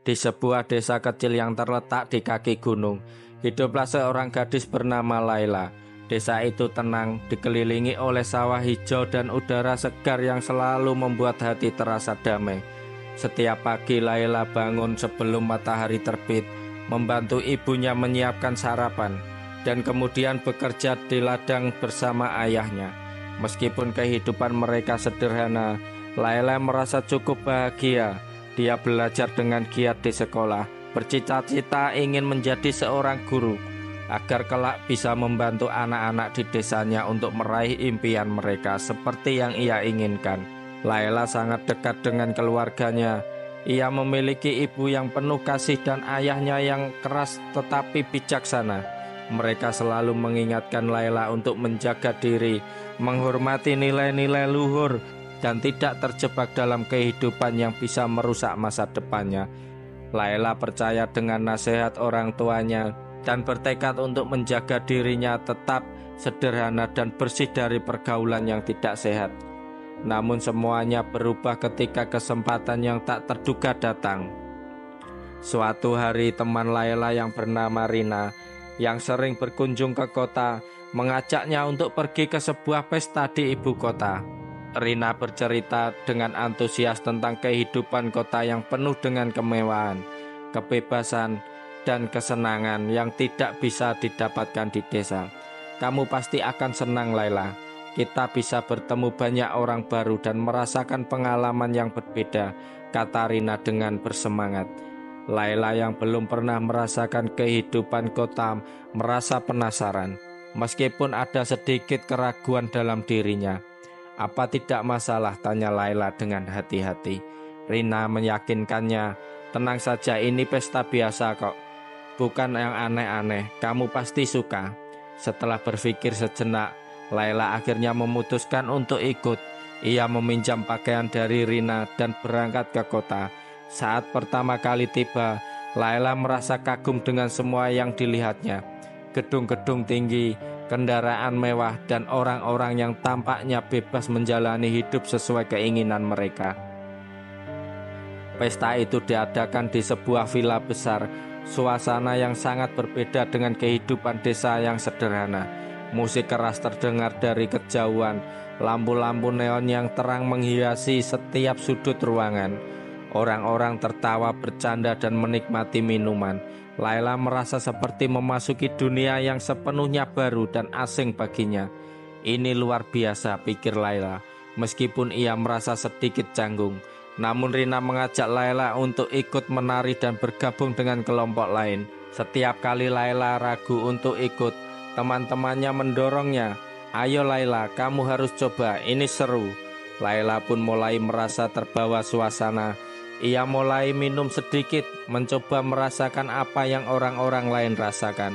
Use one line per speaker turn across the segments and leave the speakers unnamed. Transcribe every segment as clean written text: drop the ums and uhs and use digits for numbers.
Di sebuah desa kecil yang terletak di kaki gunung, hiduplah seorang gadis bernama Laila. Desa itu tenang, dikelilingi oleh sawah hijau dan udara segar yang selalu membuat hati terasa damai. Setiap pagi Laila bangun sebelum matahari terbit, membantu ibunya menyiapkan sarapan, dan kemudian bekerja di ladang bersama ayahnya. Meskipun kehidupan mereka sederhana, Laila merasa cukup bahagia. Dia belajar dengan giat di sekolah, bercita-cita ingin menjadi seorang guru, agar kelak bisa membantu anak-anak di desanya untuk meraih impian mereka seperti yang ia inginkan. Laila sangat dekat dengan keluarganya. Ia memiliki ibu yang penuh kasih dan ayahnya yang keras tetapi bijaksana. Mereka selalu mengingatkan Laila untuk menjaga diri, menghormati nilai-nilai luhur, dan tidak terjebak dalam kehidupan yang bisa merusak masa depannya. Laila percaya dengan nasihat orang tuanya dan bertekad untuk menjaga dirinya tetap sederhana dan bersih dari pergaulan yang tidak sehat. Namun semuanya berubah ketika kesempatan yang tak terduga datang. Suatu hari teman Laila yang bernama Rina, yang sering berkunjung ke kota, mengajaknya untuk pergi ke sebuah pesta di ibu kota. Rina bercerita dengan antusias tentang kehidupan kota yang penuh dengan kemewahan, kebebasan, dan kesenangan yang tidak bisa didapatkan di desa. Kamu pasti akan senang, Laila. Kita bisa bertemu banyak orang baru dan merasakan pengalaman yang berbeda, kata Rina dengan bersemangat. Laila yang belum pernah merasakan kehidupan kota merasa penasaran, meskipun ada sedikit keraguan dalam dirinya. Apa tidak masalah, tanya Laila dengan hati-hati. Rina meyakinkannya, tenang saja, ini pesta biasa kok, bukan yang aneh-aneh, kamu pasti suka. Setelah berpikir sejenak, Laila akhirnya memutuskan untuk ikut. Ia meminjam pakaian dari Rina dan berangkat ke kota. Saat pertama kali tiba, Laila merasa kagum dengan semua yang dilihatnya. Gedung-gedung tinggi, kendaraan mewah, dan orang-orang yang tampaknya bebas menjalani hidup sesuai keinginan mereka. Pesta itu diadakan di sebuah villa besar, suasana yang sangat berbeda dengan kehidupan desa yang sederhana. Musik keras terdengar dari kejauhan, lampu-lampu neon yang terang menghiasi setiap sudut ruangan. Orang-orang tertawa, bercanda, dan menikmati minuman. Laila merasa seperti memasuki dunia yang sepenuhnya baru dan asing baginya. Ini luar biasa, pikir Laila. Meskipun ia merasa sedikit canggung, namun Rina mengajak Laila untuk ikut menari dan bergabung dengan kelompok lain. Setiap kali Laila ragu untuk ikut, teman-temannya mendorongnya. Ayo Laila, kamu harus coba, ini seru. Laila pun mulai merasa terbawa suasana. Ia mulai minum sedikit, mencoba merasakan apa yang orang-orang lain rasakan.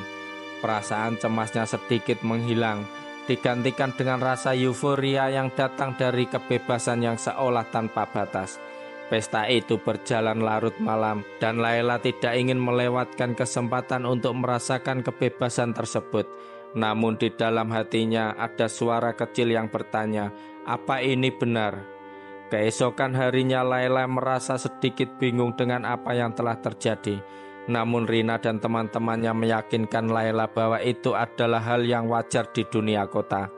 Perasaan cemasnya sedikit menghilang, digantikan dengan rasa euforia yang datang dari kebebasan yang seolah tanpa batas. Pesta itu berjalan larut malam, dan Laila tidak ingin melewatkan kesempatan untuk merasakan kebebasan tersebut. Namun di dalam hatinya ada suara kecil yang bertanya, apa ini benar? Keesokan harinya Laila merasa sedikit bingung dengan apa yang telah terjadi. Namun Rina dan teman-temannya meyakinkan Laila bahwa itu adalah hal yang wajar di dunia kota.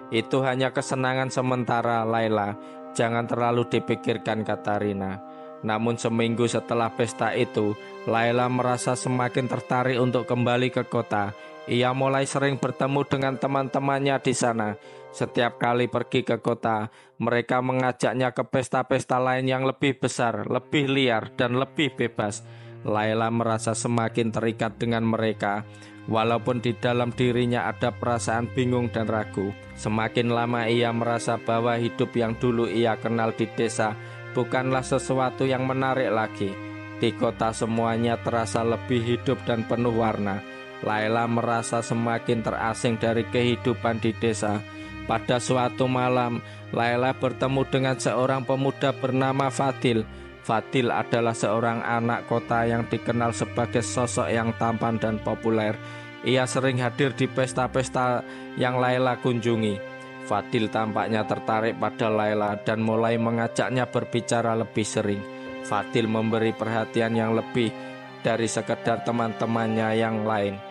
Itu hanya kesenangan sementara, Laila. Jangan terlalu dipikirkan, kata Rina. Namun seminggu setelah pesta itu, Laila merasa semakin tertarik untuk kembali ke kota. Ia mulai sering bertemu dengan teman-temannya di sana. Setiap kali pergi ke kota, mereka mengajaknya ke pesta-pesta lain yang lebih besar, lebih liar, dan lebih bebas. Laila merasa semakin terikat dengan mereka, walaupun di dalam dirinya ada perasaan bingung dan ragu. Semakin lama ia merasa bahwa hidup yang dulu ia kenal di desa bukanlah sesuatu yang menarik lagi. Di kota semuanya terasa lebih hidup dan penuh warna. Laila merasa semakin terasing dari kehidupan di desa. Pada suatu malam, Laila bertemu dengan seorang pemuda bernama Fadil. Fadil adalah seorang anak kota yang dikenal sebagai sosok yang tampan dan populer. Ia sering hadir di pesta-pesta yang Laila kunjungi. Fadil tampaknya tertarik pada Laila dan mulai mengajaknya berbicara lebih sering. Fadil memberi perhatian yang lebih dari sekedar teman-temannya yang lain.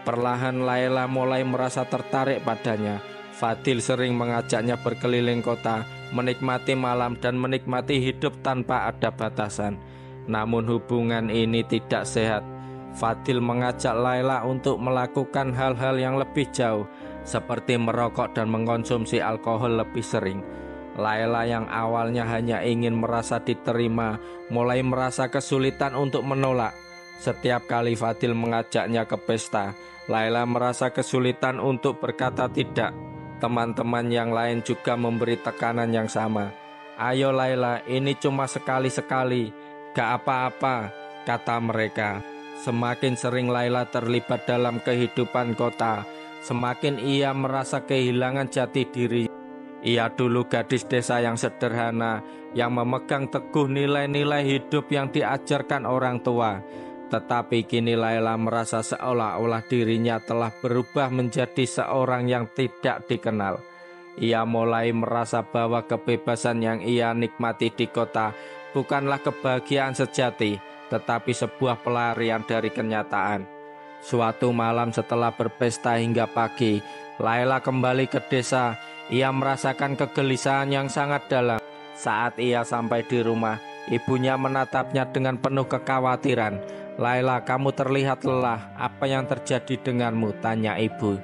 Perlahan Laila mulai merasa tertarik padanya. Fadil sering mengajaknya berkeliling kota, menikmati malam dan menikmati hidup tanpa ada batasan. Namun hubungan ini tidak sehat. Fadil mengajak Laila untuk melakukan hal-hal yang lebih jauh, seperti merokok dan mengkonsumsi alkohol lebih sering. Laila yang awalnya hanya ingin merasa diterima, mulai merasa kesulitan untuk menolak. Setiap kali Fadil mengajaknya ke pesta, Laila merasa kesulitan untuk berkata tidak. Teman-teman yang lain juga memberi tekanan yang sama. "Ayo Laila, ini cuma sekali-sekali, gak apa-apa," kata mereka. Semakin sering Laila terlibat dalam kehidupan kota, semakin ia merasa kehilangan jati diri. Ia dulu gadis desa yang sederhana, yang memegang teguh nilai-nilai hidup yang diajarkan orang tua. Tetapi kini Laila merasa seolah-olah dirinya telah berubah menjadi seorang yang tidak dikenal. Ia mulai merasa bahwa kebebasan yang ia nikmati di kota bukanlah kebahagiaan sejati, tetapi sebuah pelarian dari kenyataan. Suatu malam setelah berpesta hingga pagi, Laila kembali ke desa. Ia merasakan kegelisahan yang sangat dalam. Saat ia sampai di rumah, ibunya menatapnya dengan penuh kekhawatiran. "Laila, kamu terlihat lelah. Apa yang terjadi denganmu?" tanya ibu.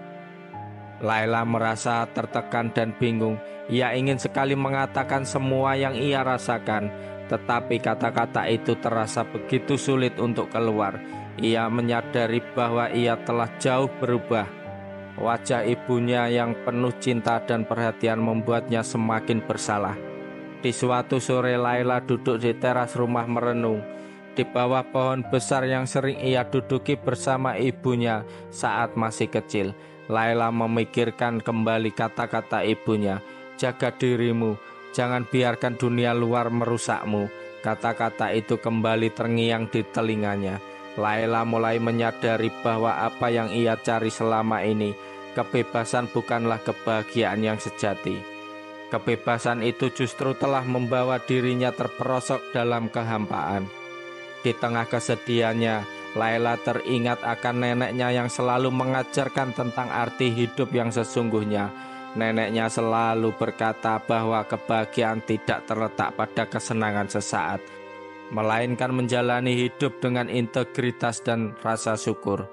Laila merasa tertekan dan bingung. Ia ingin sekali mengatakan semua yang ia rasakan, tetapi kata-kata itu terasa begitu sulit untuk keluar. Ia menyadari bahwa ia telah jauh berubah. Wajah ibunya yang penuh cinta dan perhatian membuatnya semakin bersalah. Di suatu sore Laila duduk di teras rumah merenung. Di bawah pohon besar yang sering ia duduki bersama ibunya saat masih kecil, Laila memikirkan kembali kata-kata ibunya. "Jaga dirimu, jangan biarkan dunia luar merusakmu." Kata-kata itu kembali terngiang di telinganya. Laila mulai menyadari bahwa apa yang ia cari selama ini, kebebasan bukanlah kebahagiaan yang sejati. Kebebasan itu justru telah membawa dirinya terperosok dalam kehampaan. Di tengah kesedihannya, Laila teringat akan neneknya yang selalu mengajarkan tentang arti hidup yang sesungguhnya. Neneknya selalu berkata bahwa kebahagiaan tidak terletak pada kesenangan sesaat, melainkan menjalani hidup dengan integritas dan rasa syukur.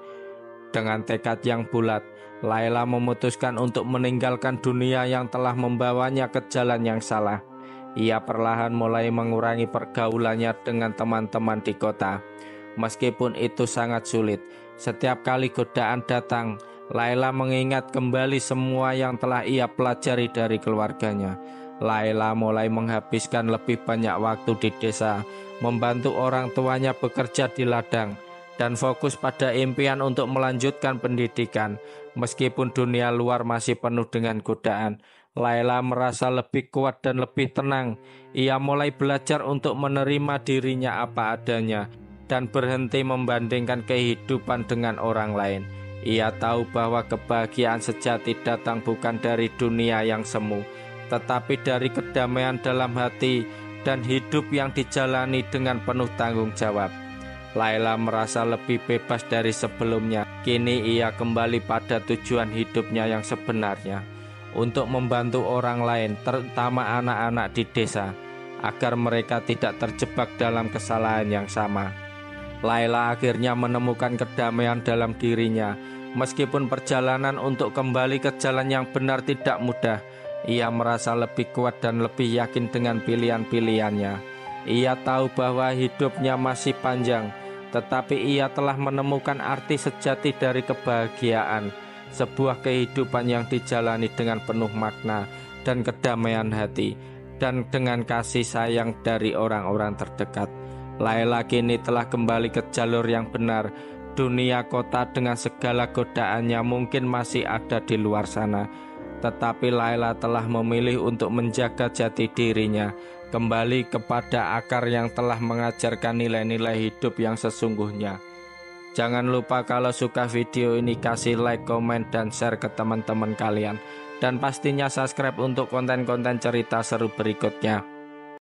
Dengan tekad yang bulat, Laila memutuskan untuk meninggalkan dunia yang telah membawanya ke jalan yang salah. Ia perlahan mulai mengurangi pergaulannya dengan teman-teman di kota. Meskipun itu sangat sulit, setiap kali godaan datang, Laila mengingat kembali semua yang telah ia pelajari dari keluarganya. Laila mulai menghabiskan lebih banyak waktu di desa, membantu orang tuanya bekerja di ladang, dan fokus pada impian untuk melanjutkan pendidikan. Meskipun dunia luar masih penuh dengan godaan, Laila merasa lebih kuat dan lebih tenang. Ia mulai belajar untuk menerima dirinya apa adanya dan berhenti membandingkan kehidupan dengan orang lain. Ia tahu bahwa kebahagiaan sejati datang bukan dari dunia yang semu, tetapi dari kedamaian dalam hati dan hidup yang dijalani dengan penuh tanggung jawab. Laila merasa lebih bebas dari sebelumnya. Kini ia kembali pada tujuan hidupnya yang sebenarnya, untuk membantu orang lain, terutama anak-anak di desa, agar mereka tidak terjebak dalam kesalahan yang sama. Laila akhirnya menemukan kedamaian dalam dirinya. Meskipun perjalanan untuk kembali ke jalan yang benar tidak mudah, ia merasa lebih kuat dan lebih yakin dengan pilihan-pilihannya. Ia tahu bahwa hidupnya masih panjang, tetapi ia telah menemukan arti sejati dari kebahagiaan, sebuah kehidupan yang dijalani dengan penuh makna dan kedamaian hati, dan dengan kasih sayang dari orang-orang terdekat. Laila kini telah kembali ke jalur yang benar. Dunia kota dengan segala godaannya mungkin masih ada di luar sana, tetapi Laila telah memilih untuk menjaga jati dirinya, kembali kepada akar yang telah mengajarkan nilai-nilai hidup yang sesungguhnya. Jangan lupa kalau suka video ini kasih like, komen, dan share ke teman-teman kalian. Dan pastinya subscribe untuk konten-konten cerita seru berikutnya.